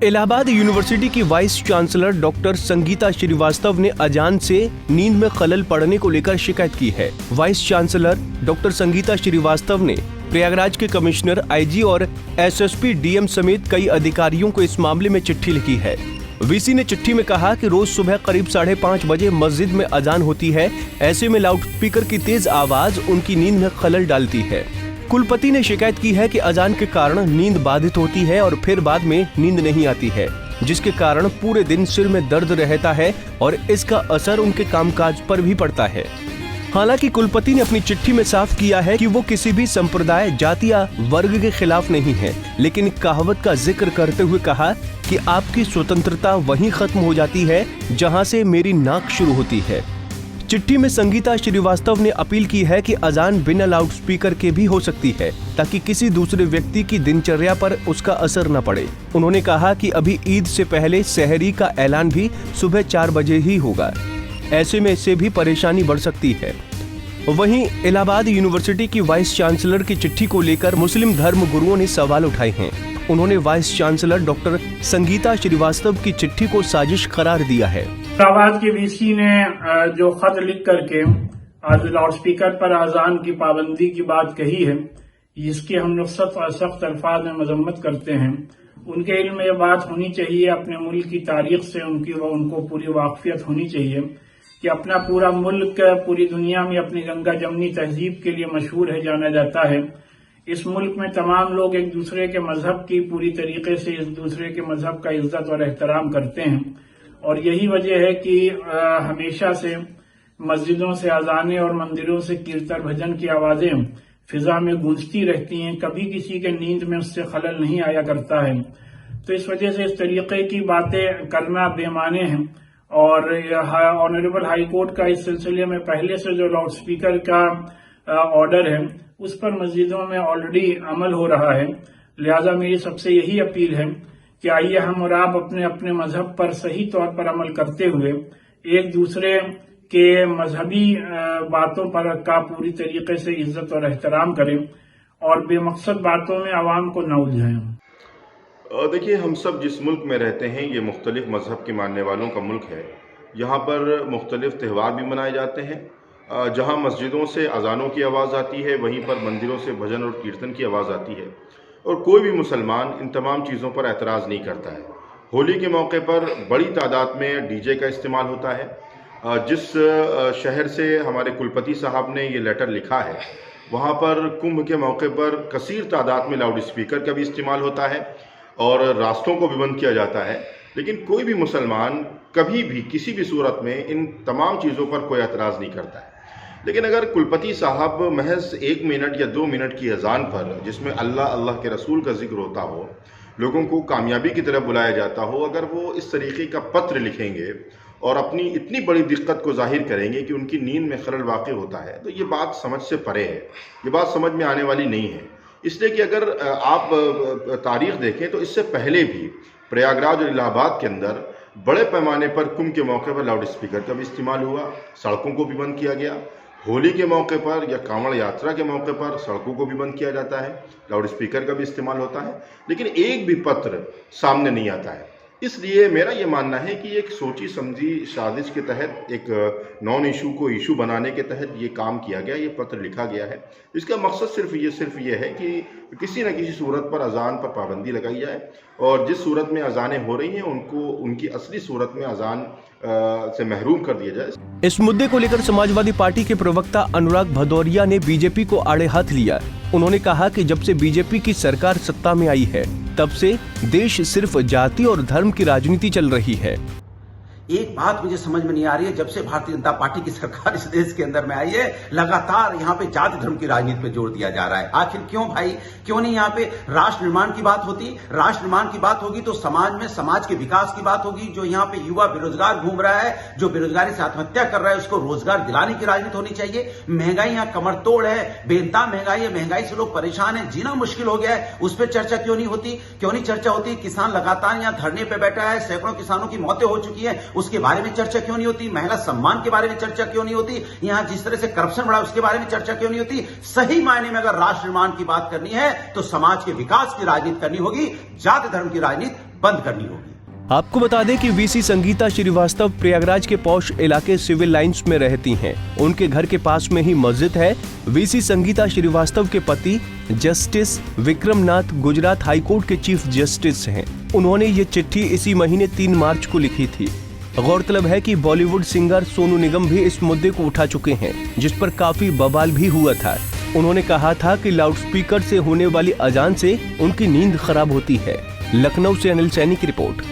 Allahabad university की vice chancellor doctor Sangeeta Srivastava ने अजान से नींद में खलल पड़ने को लेकर शिकायत की है। Vice chancellor doctor Sangeeta Srivastava ने प्रयागराज के कमिश्नर, आईजी और एसएसपी, डीएम समेत कई अधिकारियों को इस मामले में चिट्ठी लिखी है। वीसी ने चिट्ठी में कहा कि रोज सुबह करीब 5:30 बजे मस्जिद में अजान होती है। ऐसे में लाउडस्पीकर की तेज आवाज उनकी नींद में खलल डालती है। कुलपति ने शिकायत की है कि अजान के कारण नींद बाधित होती है और फिर बाद में नींद नहीं आती है, जिसके कारण पूरे दिन सिर में दर्द रहता है और इसका असर उनके कामकाज पर भी पड़ता है। हालांकि कुलपति ने अपनी चिट्ठी में साफ किया है कि वो किसी भी संप्रदाय, जाति या वर्ग के खिलाफ नहीं है, लेकिन एक कहावत का जिक्र करते हुए कहा कि आपकी स्वतंत्रता वहीं खत्म हो जाती है जहां से मेरी नाक शुरू होती है। चिट्ठी में संगीता श्रीवास्तव ने अपील की है कि अजान बिना लाउडस्पीकर के भी हो सकती है, ताकि किसी दूसरे व्यक्ति की दिनचर्या पर उसका असर न पड़े। उन्होंने कहा कि अभी ईद से पहले सहरी का ऐलान भी सुबह 4 बजे ही होगा। ऐसे में इससे भी परेशानी बढ़ सकती है। वहीं इलाहाबाद यूनिवर्सिटी की वाइस चांसलर की चिट्ठी को लेकर मुस्लिम धर्म गुरुओं ने सवाल उठाए हैं। उन्होंने vice chancellor doctor Sangeeta Srivastava की चिट्ठी को साजिश करार दिया है। इलाहाबाद के वीसी ने जो खत लिख करके आज लाउडस्पीकर पर अजान की पाबंदी की बात कही है, इसकी हम लोग सख्त अल्फाज में मजम्मत करते हैं। उनके इल्म में ये बात होनी चाहिए, अपने मुल्क की तारीख से उनको पूरी वाकफियत होनी चाहिए कि अपना पूरा मुल्क पूरी दुनिया में अपनी गंगा जमनी तहजीब के लिए मशहूर है, जाना जाता है। इस मुल्क में तमाम लोग एक दूसरे के मजहब की पूरी तरीके से एक दूसरे के मजहब का इज्जत और एहतराम करते हैं, और यही वजह है कि हमेशा से मस्जिदों से अजाने और मंदिरों से कीर्तन भजन की आवाजें फिजा में गूंजती रहती हैं। कभी किसी के नींद में उससे खलल नहीं आया करता है। तो इस वजह से इस तरीके की बातें करना बेमाने हैं। और ऑनरेबल हाई कोर्ट का इस सिलसिले में पहले से जो लाउडस्पीकर का ऑर्डर है उस पर मस्जिदों में ऑलरेडी अमल हो रहा है। लिहाजा मेरी सबसे यही अपील है कि आइए हम और आप अपने अपने मजहब पर सही तौर पर अमल करते हुए एक दूसरे के मजहबी बातों पर का पूरी तरीके से इज्जत और एहतराम करें और बेमकसद बातों में आवाम को न उलझाएं। देखिए, हम सब जिस मुल्क में रहते हैं ये मुख्तलिफ मजहब के मानने वालों का मुल्क है। यहाँ पर मुख्तलिफ त्यौहार भी मनाए जाते हैं। जहाँ मस्जिदों से अजानों की आवाज़ आती है वहीं पर मंदिरों से भजन और कीर्तन की आवाज़ आती है, और कोई भी मुसलमान इन तमाम चीज़ों पर एतराज़ नहीं करता है। होली के मौके पर बड़ी तादाद में डीजे का इस्तेमाल होता है। जिस शहर से हमारे कुलपति साहब ने ये लेटर लिखा है वहाँ पर कुंभ के मौके पर कसीर तादाद में लाउड स्पीकर का भी इस्तेमाल होता है और रास्तों को भी बंद किया जाता है। लेकिन कोई भी मुसलमान कभी भी किसी भी सूरत में इन तमाम चीज़ों पर कोई एतराज़ नहीं करता है। लेकिन अगर कुलपति साहब महज 1 मिनट या 2 मिनट की अजान पर, जिसमें अल्लाह अल्लाह के रसूल का जिक्र होता हो, लोगों को कामयाबी की तरफ बुलाया जाता हो, अगर वो इस तरीके का पत्र लिखेंगे और अपनी इतनी बड़ी दिक्कत को जाहिर करेंगे कि उनकी नींद में खलल वाक़ होता है, तो ये बात समझ से परे है, ये बात समझ में आने वाली नहीं है। इसलिए कि अगर आप तारीख़ देखें तो इससे पहले भी प्रयागराज और इलाहाबाद के अंदर बड़े पैमाने पर कुंभ के मौके पर लाउड स्पीकर का भी इस्तेमाल हुआ, सड़कों को भी बंद किया गया। होली के मौके पर या कांवड़ यात्रा के मौके पर सड़कों को भी बंद किया जाता है, लाउड स्पीकर का भी इस्तेमाल होता है, लेकिन एक भी पत्र सामने नहीं आता है। इसलिए मेरा ये मानना है कि एक सोची समझी साजिश के तहत, एक नॉन इशू को इशू बनाने के तहत ये काम किया गया, ये पत्र लिखा गया है। इसका मकसद सिर्फ ये है कि किसी न किसी सूरत पर अजान पर पाबंदी लगाई जाए और जिस सूरत में अजानें हो रही हैं उनको उनकी असली सूरत में अजान से महरूम कर दिया जाए। इस मुद्दे को लेकर समाजवादी पार्टी के प्रवक्ता अनुराग भदौरिया ने बीजेपी को आड़े हाथ लिया। उन्होंने कहा कि जब से बीजेपी की सरकार सत्ता में आई है तब से देश सिर्फ जाति और धर्म की राजनीति चल रही है। एक बात मुझे समझ में नहीं आ रही है, जब से भारतीय जनता पार्टी की सरकार इस देश के अंदर में आई है लगातार यहाँ पे जाति धर्म की राजनीति पे जोर दिया जा रहा है। आखिर क्यों भाई, क्यों नहीं यहाँ पे राष्ट्र निर्माण की बात होती? राष्ट्र निर्माण की बात होगी तो समाज में समाज के विकास की बात होगी। जो यहाँ पे युवा बेरोजगार घूम रहा है, जो बेरोजगारी से आत्महत्या कर रहा है, उसको रोजगार दिलाने की राजनीति होनी चाहिए। महंगाई यहाँ कमर तोड़ है, बेनता महंगाई है, महंगाई से लोग परेशान है, जीना मुश्किल हो गया है, उस पर चर्चा क्यों नहीं होती? क्यों नहीं चर्चा होती? किसान लगातार यहाँ धरने पे बैठा है, सैकड़ों किसानों की मौतें हो चुकी है, उसके बारे में चर्चा क्यों नहीं होती? महिला सम्मान के बारे में चर्चा क्यों नहीं होती? यहाँ जिस तरह से करप्शन बढ़ा उसके बारे में चर्चा क्यों नहीं होती? सही मायने में अगर राष्ट्र निर्माण की बात करनी है तो समाज के विकास की राजनीति करनी होगी, जाति धर्म की राजनीति बंद करनी होगी। आपको बता दें कि वीसी संगीता श्रीवास्तव प्रयागराज के पौष इलाके सिविल लाइंस में रहती हैं। उनके घर के पास में ही मस्जिद है। वीसी संगीता श्रीवास्तव के पति जस्टिस विक्रमनाथ गुजरात हाईकोर्ट के चीफ जस्टिस हैं। उन्होंने ये चिट्ठी इसी महीने 3 मार्च को लिखी थी। गौरतलब है कि बॉलीवुड सिंगर सोनू निगम भी इस मुद्दे को उठा चुके हैं, जिस पर काफी बवाल भी हुआ था। उन्होंने कहा था कि लाउडस्पीकर से होने वाली अजान से उनकी नींद खराब होती है। लखनऊ से अनिल सैनी की रिपोर्ट।